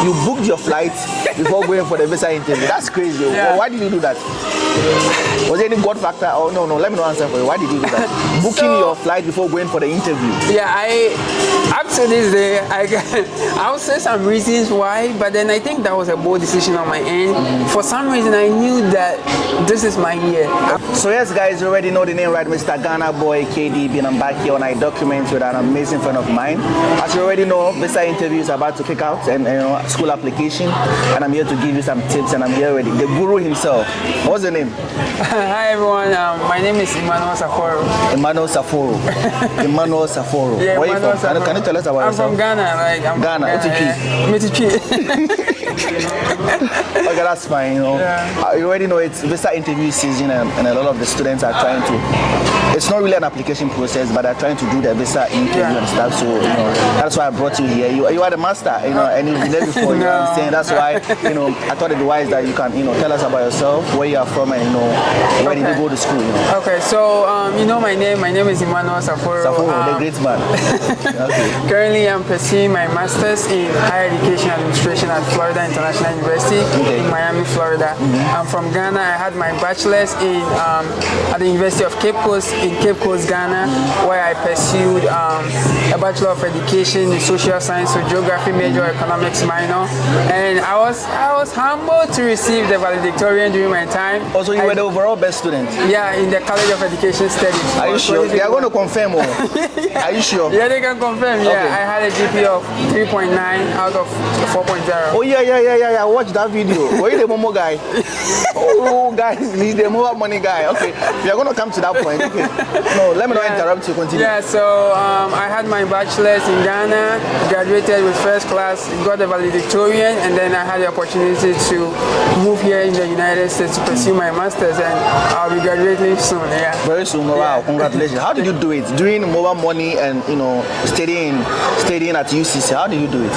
you booked your flight before going for the visa interview. That's crazy. Yeah. Why did you do that? Was there any God factor? Oh no, let me not answer for you. Why did you do that? Booking your flight before going for the interview. Yeah, up to this day, I'll say some reasons why, but then I think that was a bold decision on my end. For some reason, I knew that this is my year. So yes, guys, you already know the name, right? Mr. Ghana Boy KDB, and I'm back here on iDocument with an amazing friend of mine. As you already know, visa interview is about to kick out, and school application, and I'm here to give you some tips, and I'm here already. The guru himself. What's the name? Hi everyone, my name is Emmanuel Saforo. Emmanuel Saforo. Emmanuel Saforo. Yeah, where are you from? Saforo. Can you tell us about yourself? I'm from Ghana. Ghana. Okay, that's fine. Yeah. You already know it's visa interview season, and a lot of the students are trying to. It's not really an application process, but they're trying to do their visa interview and stuff. So that's why I brought you here. You are the master, and you've been there before. You know what I'm saying? That's why I thought it wise that you can tell us about yourself, where you are from, and where did you go to school. Okay, so my name. My name is Emmanuel Saforo. Saforo, the great man. Okay. Currently, I'm pursuing my master's in higher education administration at Florida International University in Miami, Florida. I'm from Ghana. I had my bachelor's at the University of Cape Coast in Cape Coast, Ghana, where I pursued a Bachelor of Education in Social Science, so Geography major, Economics minor, and I was humbled to receive the valedictorian during my time. Also, you were the overall best student. Yeah, in the College of Education Studies. Are you sure? They are going to confirm. Yeah. Are you sure? Yeah, they can confirm. Yeah, Okay. I had a GPA of 3.9 out of 4.0. Oh yeah. Watch that video. Were you the Momo guy? Oh, guys, he's the mobile money guy. Okay, we are going to come to that point. Okay. No, let me not interrupt you. Continue. Yeah, so I had my bachelor's in Ghana, graduated with first class, got the valedictorian, and then I had the opportunity to move here in the United States to pursue my master's, and I'll be graduating soon. Yeah. Very soon. Wow, congratulations. How did you do it? Doing mobile money and studying at UCC. How did you do it?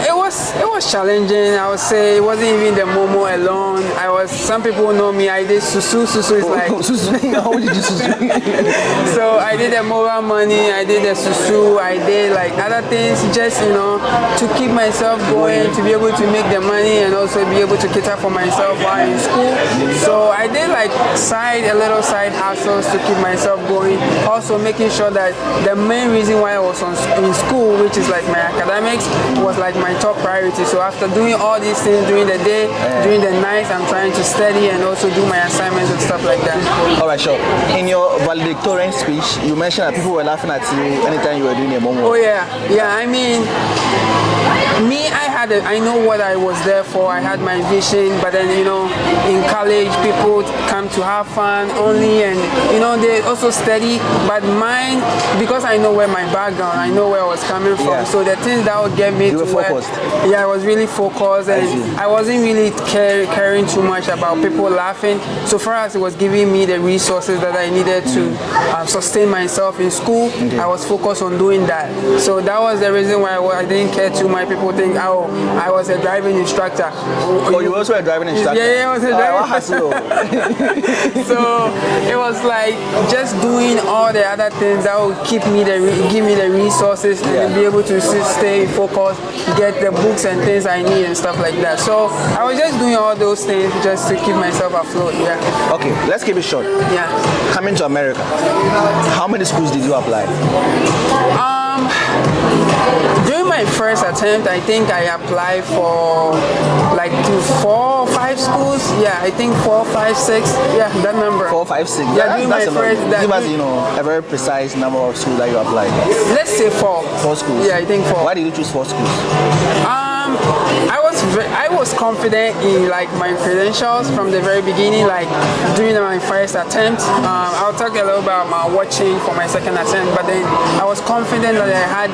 It was challenging. I would say it wasn't even the Momo alone. Some people know me. I did Susu. Susu is like. How did you Susu? So I did the mobile money. I did the Susu. I did like other things just to keep myself going, to be able to make the money, and also be able to cater for myself while in school. So I did like a little side hustles to keep myself going. Also making sure that the main reason why I was in school, which is like my academics, was like my top priority. So after doing all these things during the day, during the night, I'm trying to study and also do my assignments and stuff like that. All right, sure. In your valedictorian speech, you mentioned that people were laughing at you anytime you were doing a Momo. Oh yeah. I mean, I know what I was there for. I had my vision, but then in college, people come to have fun only, and they also study. But mine, because I know where my background, I know where I was coming from. Yeah. So the things that would get me You to were focused. I was really focused, and I wasn't really caring too much about people laughing. So far as it was giving me the resources that I needed to sustain myself in school, I was focused on doing that. So that was the reason why I didn't care too much. People think, oh, I was a driving instructor. Oh, you also a driving instructor? Yeah, I was a driving instructor. So it was like just doing all the other things that would give me the resources and be able to stay focused, get the books and things I need and stuff like that. So I was just doing all those things just to keep myself afloat. Yeah. Okay, let's keep it short. Yeah. Coming to America, how many schools did you apply? During my first attempt, I think I applied for like 4 or 5 schools. Yeah, I think 4, 5, 6. Yeah, that number. 4, 5, 6. Yeah, during my first. Give us, a very precise number of schools that you applied. Let's say 4. 4 schools. Yeah, I think 4. Why did you choose 4 schools? I was confident in like my credentials from the very beginning. Like during my first attempt, I'll talk a little about my watching for my second attempt. But then I was confident that I had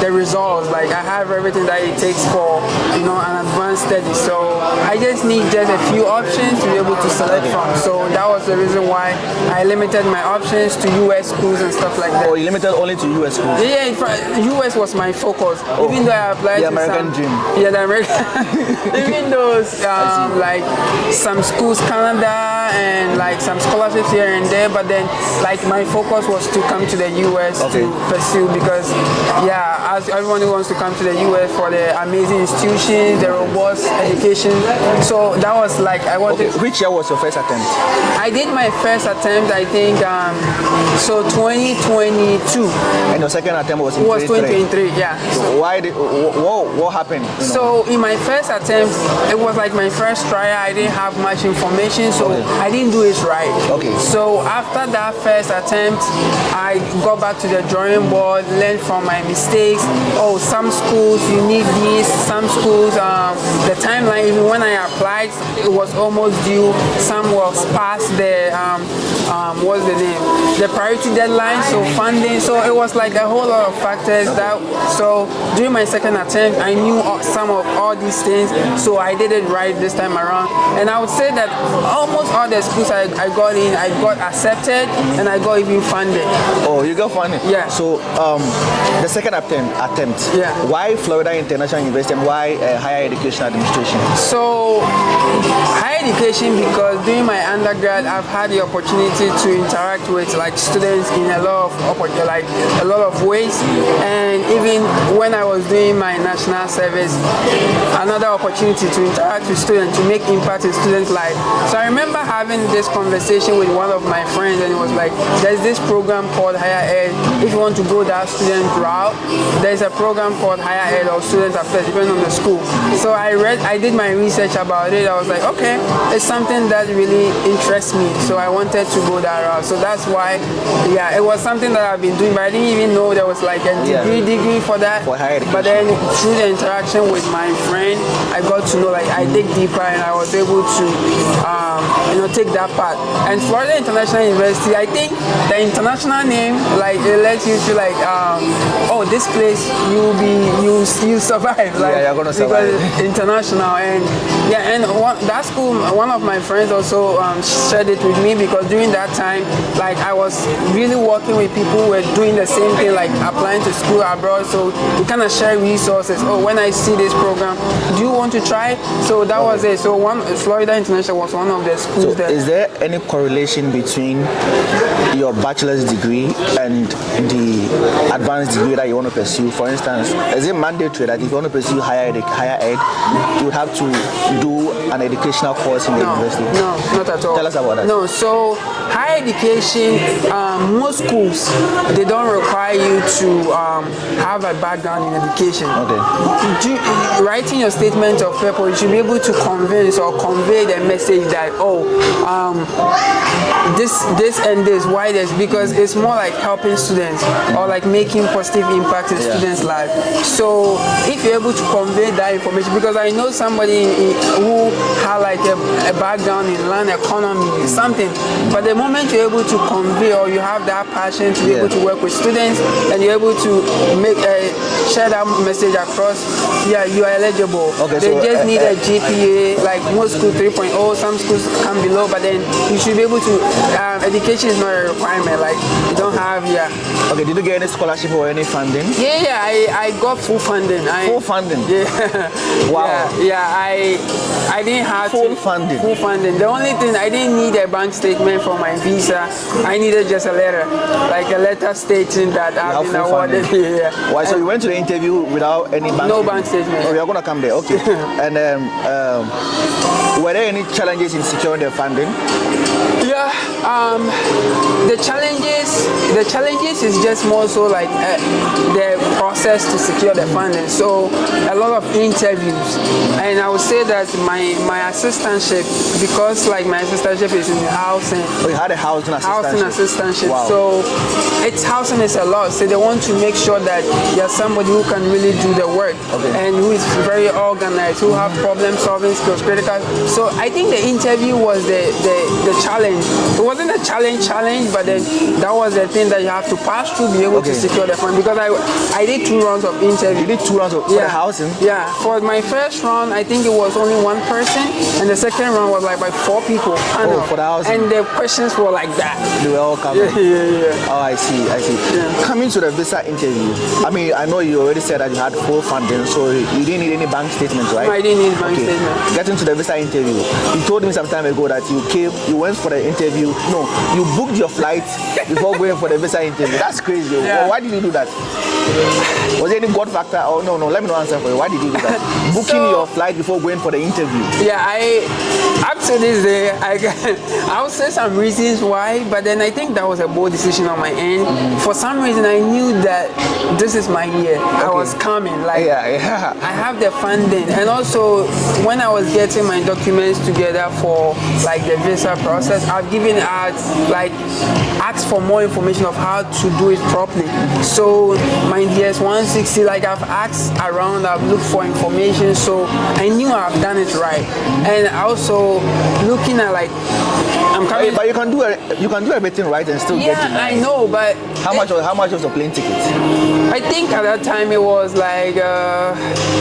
the results. Like I have everything that it takes for an advanced study. So I just need a few options to be able to select from. So that was the reason why I limited my options to US schools and stuff like that. Oh, you limited only to US schools? Yeah, US was my focus. Even though I applied the American dream. Yeah, the American. Even those like some schools, Canada, and like some scholarships here and there. But then, like my focus was to come to the US to pursue, because yeah, as everyone who wants to come to the US for the amazing institutions, the robust education. So that was like I wanted. Which year was your first attempt? I did my first attempt, I think, so 2022. And your second attempt was in 2023, yeah. So why did, what happened? You know? So in my first attempt, it was like my first trial. I didn't have much information, so I didn't do it right. Okay. So after that first attempt, I got back to the drawing board, learned from my mistakes. Oh, some schools you need this, some schools, the timeline, even when I applied, it was almost due. Some was past the, what's the name? The priority deadline, so funding. So it was like a whole lot of factors that, so during my second attempt, I knew some of all these things, so I did it right this time around. And I would say that almost all the schools I got in, I got accepted, and I got even funded. Oh, you got funded? Yeah. So the second attempt. Yeah. Why Florida International University and why Higher Education Administration? So higher education, because during my undergrad, I've had the opportunity to interact with like students in a lot of ways, and even when I was doing my national service, another opportunity to interact with students, to make impact in students' life. So I remember having this conversation with one of my friends, and it was like, there's this program called Higher Ed. If you want to go that student route, there's a program called Higher Ed or Student Affairs, depending on the school. So I did my research about it. I was like, okay, it's something that really interests me. So I wanted to go that route. So that's why, yeah, it was something that I've been doing, but I didn't even know there was like a degree for that. For higher education. But then through the interaction with my friend, I got to know, like, I dig deeper, and I was able to, take that part. And Florida International University, I think the international name, like, it lets you feel like, oh, this place you survive. Like, yeah, you're gonna survive. Because international, and yeah, and that school, one of my friends also shared it with me, because during that time, like, I was really working with people who were doing the same thing, like applying to school abroad. So we kind of share resources. Oh, when I see this program, do you want to try? So that was it. So Florida International was one of the schools. So is there any correlation between your bachelor's degree and the advanced degree that you want to pursue? For instance, is it mandatory that if you want to pursue higher ed, you would have to do an educational course in the university? No, not at all. Tell us about that. No, so higher education, most schools, they don't require you to have a background in education. Okay. Writing your statement of purpose, you should be able to convince or convey the message that, this and this, why this, because it's more like helping students or like making positive impact in students' lives. So if you're able to convey that information, because I know somebody who had like a background in land economy, something, but the moment you're able to convey, or you have that passion to be able to work with students, and you're able to share that message across, yeah, you are eligible. Okay, they just need a GPA, like most schools 3.0, some schools come below, but then you should be able to, education is not a requirement, like you don't have, Okay, did you get any scholarship or any funding? Yeah, I got full funding. Full funding? Yeah. Wow. Yeah, I didn't have full funding. Full funding. The only thing, I didn't need a bank statement for my visa. I needed just a letter, like a letter stating that I've been awarded. Yeah. Why? So you went to the interview without any bank? No bank statement. Oh, you're gonna come there, okay. And were there any challenges in securing the funding? Yeah, the challenges is just more so like the process to secure the funding. So a lot of interviews, and I would say that my assistantship, because like my assistantship is in the housing. Oh, you had a housing assistantship. Wow. So housing is a lot. So they want to make sure that you're somebody who can really do the work, and who is very organized, who have problem solving skills, critical. So I think the interview was the challenge. It wasn't a challenge, but then that was the thing that you have to pass through, be able to secure the fund. Because I did 2 rounds of interview. You did 2 rounds of for the housing? Yeah. For my first round, I think it was only one person. person, and the second round was like by 4 people. Oh, for the housing. And the questions were like that. They were all coming. Yeah. Oh, I see. Yeah. Coming to the visa interview, I mean, I know you already said that you had full funding, so you didn't need any bank statements, right? No, I didn't need bank statement. Getting to the visa interview, you told me some time ago that you went for the interview. No, you booked your flight before going for the visa interview. That's crazy. Yeah. Why did you do that? Was there any God factor? Oh, no, let me not answer for you. Why did you do that? Booking your flight before going for the interview. Yeah, up to this day, I would say some reasons why, but then I think that was a bold decision on my end. For some reason, I knew that this is my year. I was coming. Like, yeah. I have the funding, and also when I was getting my documents together for like the visa process, I've given out like asked for more information of how to do it properly. So my DS-160, like I've asked around, I've looked for information, so I knew I've done it right. And also looking at like I'm coming. But you can do everything right and still get it. Yeah, I know, but how much was the plane ticket? I think at that time it was like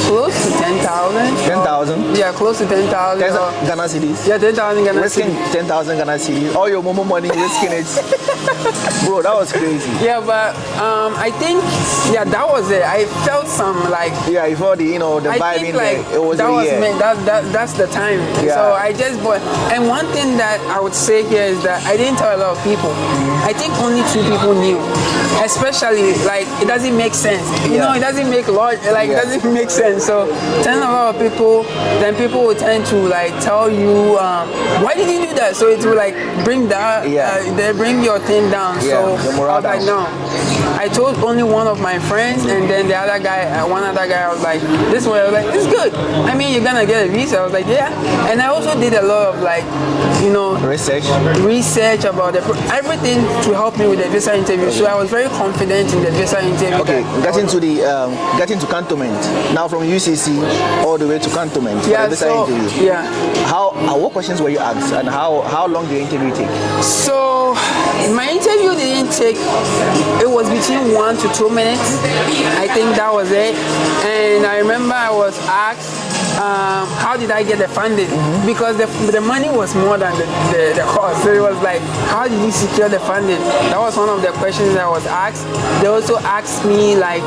close to 10,000. 10,000? Yeah, close to 10,000. Ghana cedis? Yeah, 10,000 Ghana risking cedis. 10,000 Ghana cedis. All your momo money risking it. Bro, that was crazy. Yeah, but I think that was it. I felt some like you felt the vibe in like there. It was that was meant, that's the time. Yeah. So I just bought. And one thing that I would say here is that I didn't tell a lot of people. I think only 2 people knew. Especially like it doesn't make sense. You know, it doesn't make it doesn't make sense. So telling a lot of people, then people will tend to like tell you, why did you do that? So it will like bring that they bring your thing down. So I was like, no. I told only one of my friends, and then the other guy, one other guy, I was like, this way, I was like, it's good. I mean, you're gonna get a visa. I was like, yeah. And I also did a lot of like, research about everything to help me with the visa interview. So I was very confident in the visa interview. Okay, getting to cantonment. Now from UCC all the way to cantonment for the visa interview. Yeah. What questions were you asked, and how long did the interview take? So my interview didn't take. It was between 1 to 2 minutes. I think that was it. And I remember I was asked, how did I get the funding? Because the money was more than the cost. So it was like, how did you secure the funding? That was one of the questions that I was asked. They also asked me like,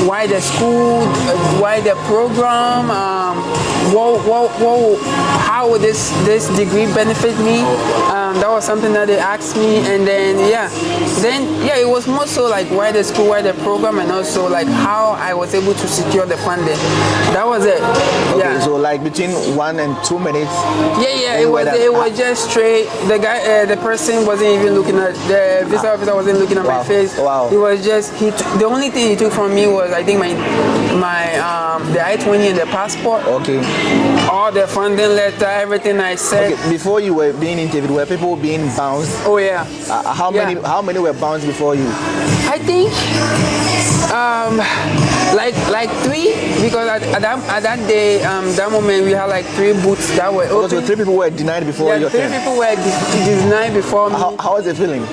why the school, why the program, how would this degree benefit me? That was something that they asked me, and then it was more so like why the school, why the program, and also like how I was able to secure the funding. That was it. Okay, so like between 1 and 2 minutes. Yeah, it was just straight. The person wasn't even looking at the visa officer wasn't looking at my face. Wow. It was just the only thing he took from me was I think my the I-20 and the passport. Okay. All the funding letter, everything I said. Okay, before you were being interviewed, were people being bounced? Oh yeah. How many were bounced before you? I think like 3, because at that day, that moment we had like 3 booths that were open. So 3 people were denied before your turn? 3 people were denied before me. How was it feeling?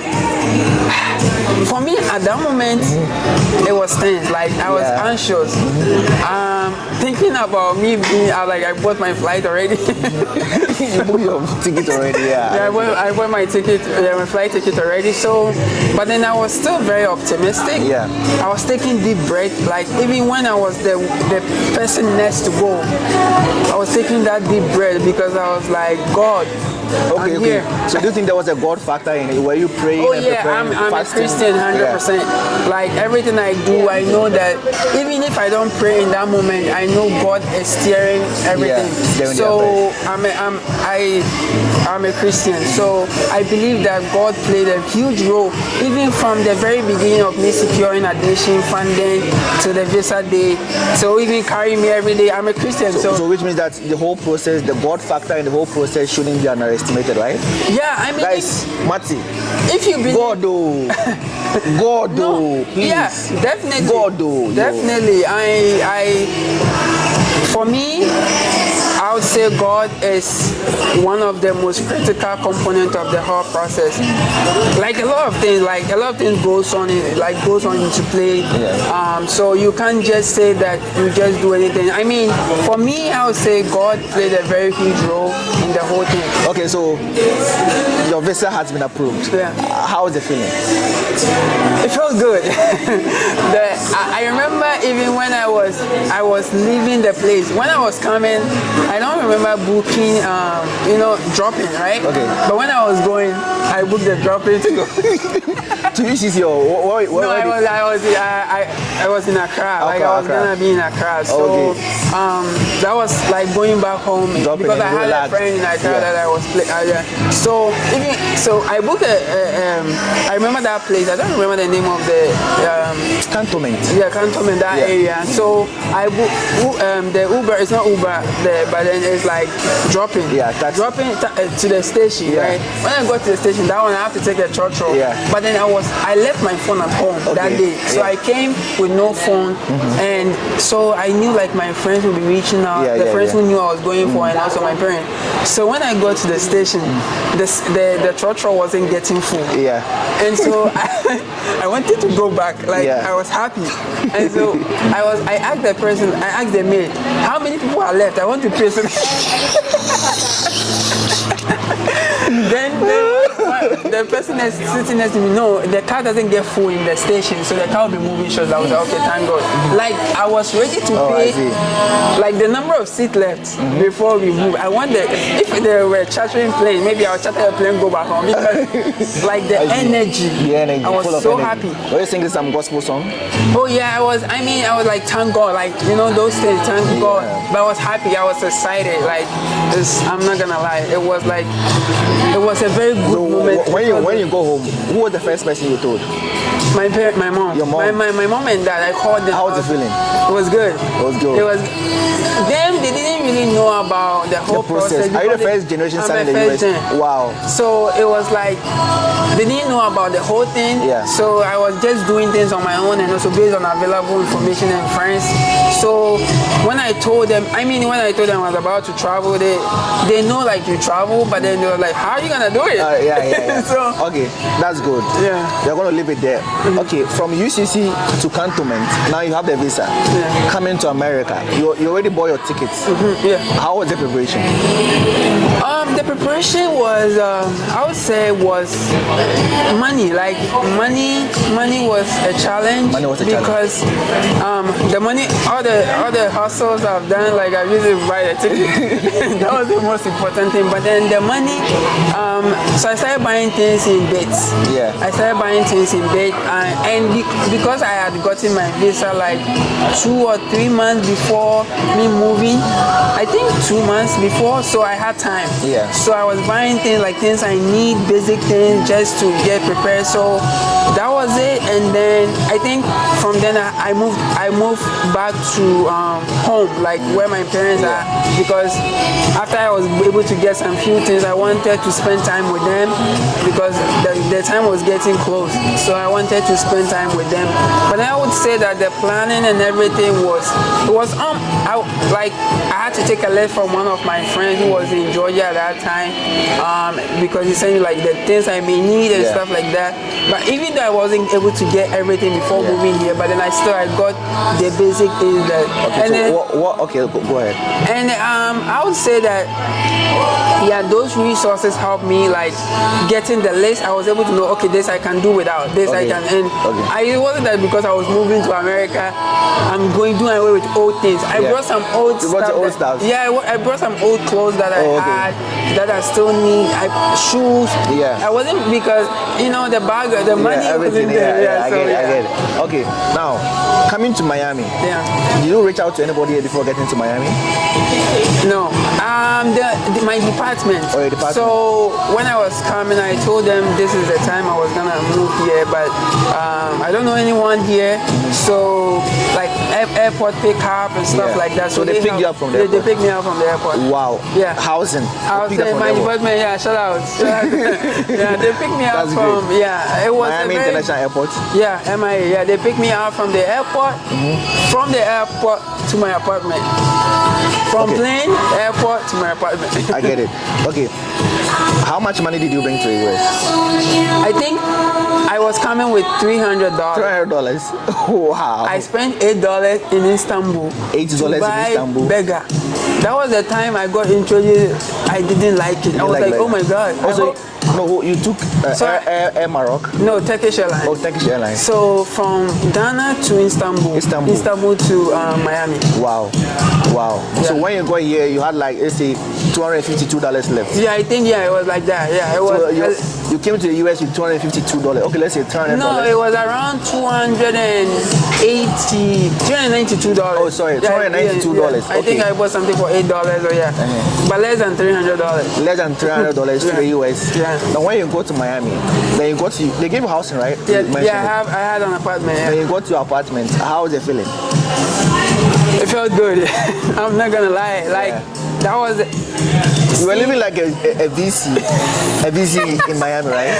For me, at that moment, it was tense. Like I was anxious. Thinking about me being, I bought my flight already. You booked your ticket already, Yeah, I bought my ticket, my flight ticket already. So, but then I was still very optimistic. Yeah. I was taking deep breath. Like even when I was the person next to go, I was taking that deep breath because I was like, God. Okay. So do you think there was a God factor in it? Were you praying? Oh yeah, I'm a Christian 100%. Like everything I do, I know that even if I don't pray in that moment, I know God is steering everything. So I'm a Christian. So I believe that God played a huge role, even from the very beginning of me securing admission funding to the visa day. So even carrying me every day, I'm a Christian. So which means that the whole process, the God factor in the whole process shouldn't be underestimated, right? Yeah, I mean, guys, Mati, if you believe God, please. Yeah, definitely. God, definitely. For me, I would say God is one of the most critical components of the whole process. Like a lot of things goes on into play. So you can't just say that you just do anything. I mean, for me, I would say God played a very huge role in the whole thing. Okay, so your visa has been approved. Yeah. How is the feeling? It felt good. I remember even when I was leaving the place. When I was coming, I don't remember booking, dropping, right? Okay. But when I was going, I booked the dropping to go. To UCC or what? No, I was in Accra. Like I was gonna be in Accra. So that was like going back home because I had a friend in Accra that I was playing. So I booked I remember that place. I don't remember the name of the Cantonment. Yeah, Cantonment, that area. So I booked the Uber. It's not Uber there, but then it's like dropping. Yeah, dropping to the station. Right. When I got to the station, that one I have to take a church road. Yeah. But then I left my phone at home that day. So I came with no phone, and so I knew like my friends would be reaching out. The friends who knew I was going for, and also my parents. So when I got to the station, the church road wasn't getting full. Yeah. And so I wanted to go back. Like I was happy, and so I asked the maid, how many people are left? I want to pay. Then the person that's sitting next to me, no, the car doesn't get full in the station, so the car will be moving short. I was like, okay, thank God. Like I was ready to pay, like the number of seats left before we move. I wonder if they were chartering plane, maybe I'll charter a plane, go back home, because like the energy, I was so happy. Were you singing some gospel song? Oh yeah, I was like, thank God, like those things, thank God. But I was happy, I was excited. Like I'm not gonna lie, it was a very good moment. When you go home, who was the first person you told? My mom. Your mom? My mom and dad. I called them. How was the feeling? It was good. It was good. It was. They didn't really know about the whole process. Are you the first generation son in the US? Wow. So it was like they didn't know about the whole thing. Yeah. So I was just doing things on my own and also based on available information and friends. So when I told them I was about to travel, they know like you travel, but then they were like, how are you gonna do it? Yeah. So, okay, that's good. Yeah. You're gonna leave it there. Okay, from UCC to Cantonment, now you have the visa. Coming to America, you already bought your tickets. Yeah. How was the preparation? The preparation was, I would say, was money. Like money was a challenge. Money was a because the money, all the hustles I've done, like I usually buy the ticket. That was the most important thing. But then the money, so I started buying things in bits. Yeah. I started buying things in bits, and because I had gotten my visa like 2 or 3 months before me moving, I think 2 months before, so I had time. Yeah. So I was buying things I need, basic things just to get prepared. So that was it, and then I think from then I moved back to home, like where my parents are, because after I was able to get some few things, I wanted to spend time with them because the time was getting close. So I wanted to spend time with them. But I would say that the planning and everything I had to take a leave from one of my friends who was in Georgia at that time, because he said like the things I may need and stuff like that. But even though I wasn't able to get everything before moving here, but then I got the basic things that. Okay, and then, go ahead. And I would say that those resources helped me, like getting the list. I was able to know, okay, this I can do without, this I can. And it wasn't that because I was moving to America, I'm doing away with old things. I brought some old stuff. Yeah, I brought some old clothes that I had that I still need. Shoes. Yeah. I wasn't, because the bag, the money everything. wasn't there. I get it. Okay, now coming to Miami. Yeah. Did you reach out to anybody before getting to Miami? No. My department. Oh, your department. So when I was coming, I told them this is the time I was gonna move here, but I don't know anyone here. So like airport pick up and stuff like that. So they picked you up from the airport? They picked me up from the airport. Wow. Yeah. Housing. My department. Yeah. Shout out. Yeah. They picked me up from. Great. Yeah. It was Miami International Airport. Yeah. MIA. Yeah. They picked me up from the airport. From the airport to my apartment. From plane, airport to my apartment. I get it. Okay. How much money did you bring to the US? I think I was coming with $300. $300. Wow. I spent $8 in Istanbul. $8 in Istanbul. Burger. That was the time I got introduced. I didn't like it. I was like, oh my God. Also, no, you took Air Maroc? No, Turkish Airlines. Oh, Turkish Airlines. So from Ghana to Istanbul to Miami. Wow. Yeah. So when you got here, you had like, let's say, $252 left. Yeah, I think, it was like that. Yeah, it was. So you came to the US with $252. Okay, let's say $300. No, it was around $292. Oh, sorry, $292. Yeah. I think I bought something for $8 or but less than $300. Less than $300 to the US. Yeah. Now when you go to Miami, then you go to, they gave you housing, right? Yeah, I had an apartment. Yeah. Then you go to your apartment. How was it feeling? It felt good. I'm not gonna lie. That was. You were living like a VC in Miami, right?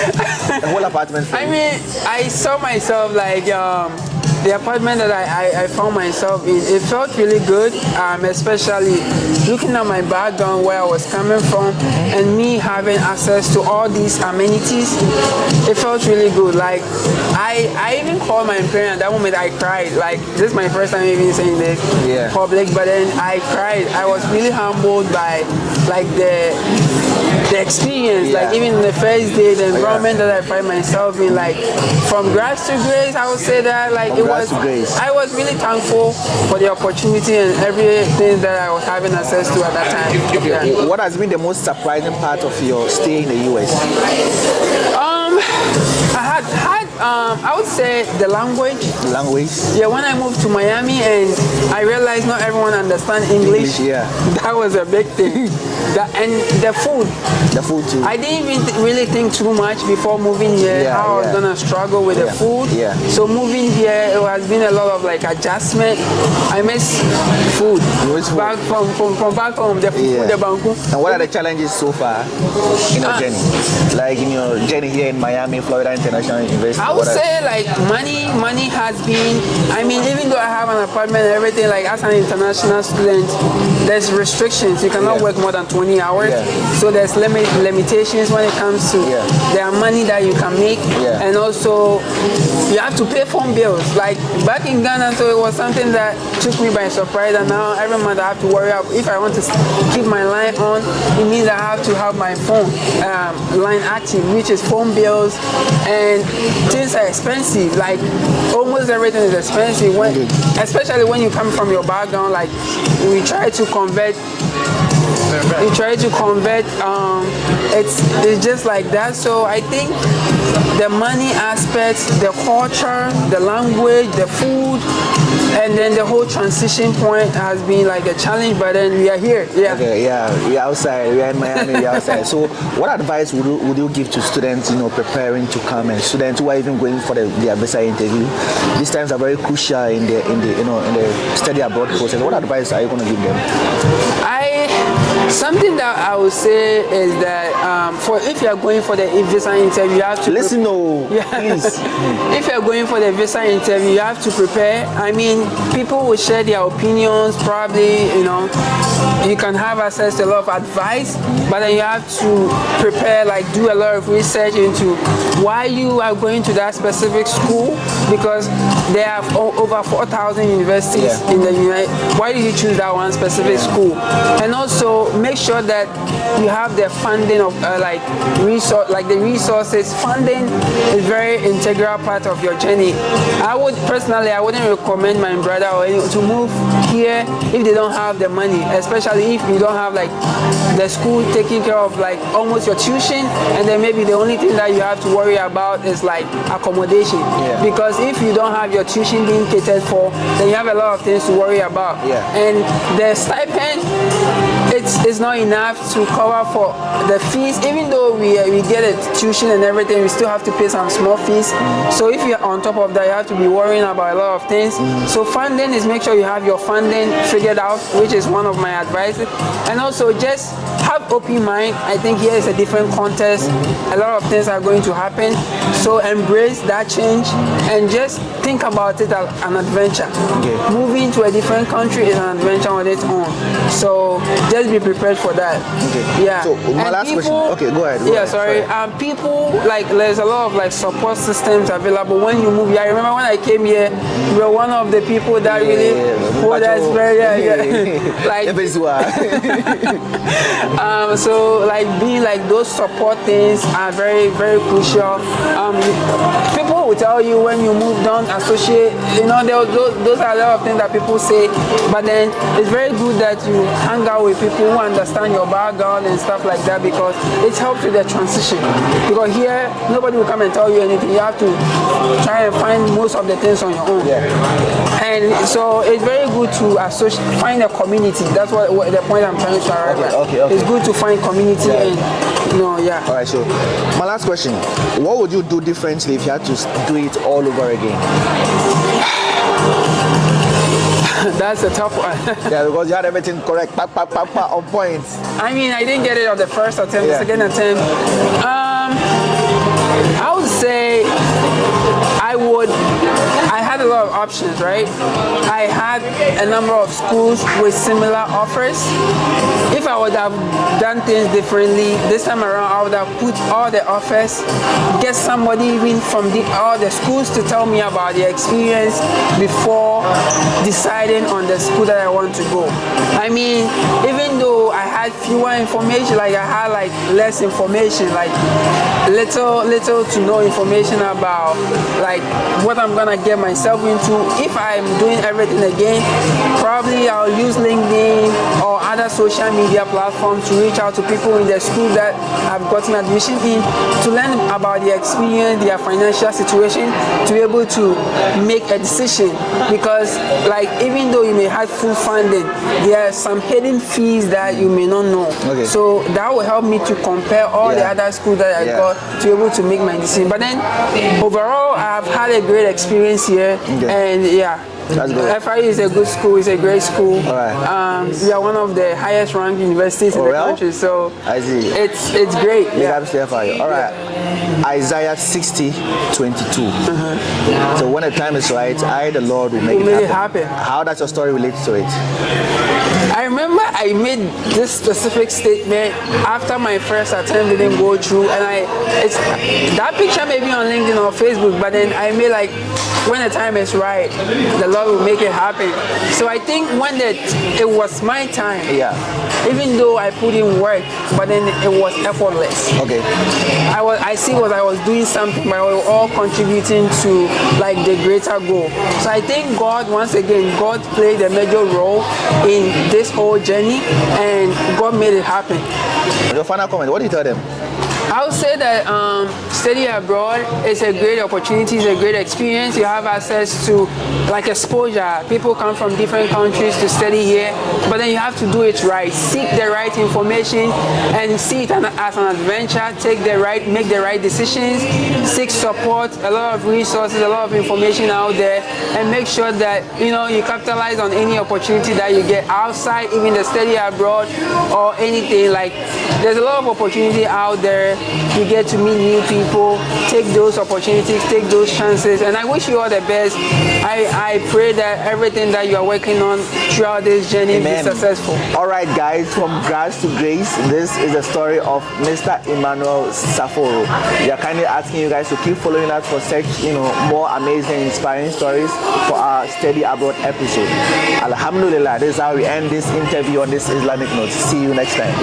The whole apartment. I mean, I saw myself like the apartment that I found myself in. It felt really good, especially looking at my background, where I was coming from, and me having access to all these amenities. It felt really good. Like I even called my parents. At that moment, I cried. Like, this is my first time even saying this public, but then I cried. I was really humbled by like the experience. Like, even in the first day, the environment that I find myself in, like from grass to grace, I would say that like I was really thankful for the opportunity and everything that I was having access to at that time. Yeah. What has been the most surprising part of your stay in the US? I would say the language. Yeah, when I moved to Miami and I realized not everyone understands English. That was a big thing. And the food. The food too. I didn't even really think too much before moving here how I was gonna struggle with the food. So moving here, it has been a lot of like adjustment. I miss food. Back from back home, the food, the banku. And what are the challenges so far in your journey? Like in your journey here in Miami, Florida International University? I would say like money has been, I mean, even though I have an apartment and everything, like as an international student, there's restrictions. You cannot work more than 20 hours. So there's limitations when it comes to the money that you can make. And also you have to pay phone bills. Like back in Ghana, so it was something that took me by surprise, and now every month I have to worry about if I want to keep my line on, it means I have to have my phone line active, which is phone bills, and things are expensive. Like almost everything is expensive, especially when you come from your background. Like we try to convert. It's just like that. So I think the money aspects, the culture, the language, the food, and then the whole transition point has been like a challenge, but then we are here. We're outside, we're in Miami, we're outside. So what advice would you give to students, preparing to come, and students who are even going for their visa interview? These times are very crucial in the study abroad process. What advice are you going to give them? Something that I would say is that if you are going for the visa interview, you have to listen. Please. If you are going for the visa interview, you have to prepare. I mean, people will share their opinions. Probably, you can have access to a lot of advice, but then you have to prepare, like do a lot of research into why you are going to that specific school, because there are over 4,000 universities in the United. Why did you choose that one specific school? And also make sure that you have the funding of the resources. Funding is very integral part of your journey. I wouldn't recommend my brother or anyone to move here if they don't have the money, especially if you don't have like the school taking care of like almost your tuition, and then maybe the only thing that you have to worry about is like accommodation. Because if you don't have your tuition being catered for, then you have a lot of things to worry about. And the stipend it's not enough to cover for the fees. Even though we get a tuition and everything, we still have to pay some small fees. So if you're on top of that, you have to be worrying about a lot of things. So funding is, make sure you have your funding figured out, which is one of my advice. And also just have open mind. I think here is a different context. A lot of things are going to happen. So embrace that change and just think about it as an adventure. Moving to a different country is an adventure on its own. So just be prepared for that. Yeah. So my last question. Okay, go ahead. Sorry. People, like, there's a lot of like support systems available when you move here. I remember when I came here, you were one of the people that really hold us very like so like being like those support things are very, very crucial. People will tell you when you move, don't associate, those are a lot of things that people say, but then it's very good that you hang out with people who understand your background and stuff like that, because it helps with the transition. Because here nobody will come and tell you anything. You have to try and find most of the things on your own. And so it's very good to find a community. That's what the point I'm trying to arrive at. It's good to find community and All right, so my last question: what would you do differently if you had to do it all over again? That's a tough one. Because you had everything correct, on point. I mean, I didn't get it on the first attempt, the second attempt. I would say I had a lot of options, right? I had a number of schools with similar offers. If I would have done things differently, this time around I would have put all the offers, get somebody even from all the schools to tell me about their experience before deciding on the school that I want to go. I mean, even though I had fewer information, like I had like less information, like little to no information about like what I'm gonna get myself into. If I'm doing everything again, probably I'll use LinkedIn or other social media platforms to reach out to people in the school that I've gotten admission in, to learn about their experience, their financial situation, to be able to make a decision. Because like even though you may have full funding, there are some hidden fees that you may not know. So that will help me to compare all the other schools that I got to be able to make my decision. But then overall, I've had a great experience here, and FIU is a good school. It's a great school. We are one of the highest ranked universities in the country, so I see. It's great. FIU. All right. Isaiah 60:22. So when the time is right, I, the Lord, will make it happen. How does your story relate to it? I remember I made this specific statement after my first attempt didn't go through, and that picture may be on LinkedIn or Facebook, but then I made like, when the time is right, the Lord will make it happen. So I think when it was my time, even though I put in work, but then it was effortless. I see what I was doing something, but we were all contributing to like the greater goal. So I think God, once again, God played a major role in this whole journey, and God made it happen. Your final comment, what do you tell them? I would say that studying abroad is a great opportunity, it's a great experience. You have access to like exposure. People come from different countries to study here, but then you have to do it right. Seek the right information and see it as an adventure. Make the right decisions. Seek support, a lot of resources, a lot of information out there, and make sure that you capitalize on any opportunity that you get outside, even the study abroad or anything. Like there's a lot of opportunity out there. You get to meet new people. Take those opportunities, take those chances, and I wish you all the best. I pray that everything that you are working on throughout this journey be successful. All right, guys, from grass to grace, this is the story of Mr. Emmanuel Saforo. We are kindly asking you guys to keep following us for such more amazing, inspiring stories for our Study Abroad episode. Alhamdulillah, this is how we end this interview on this Islamic note. See you next time.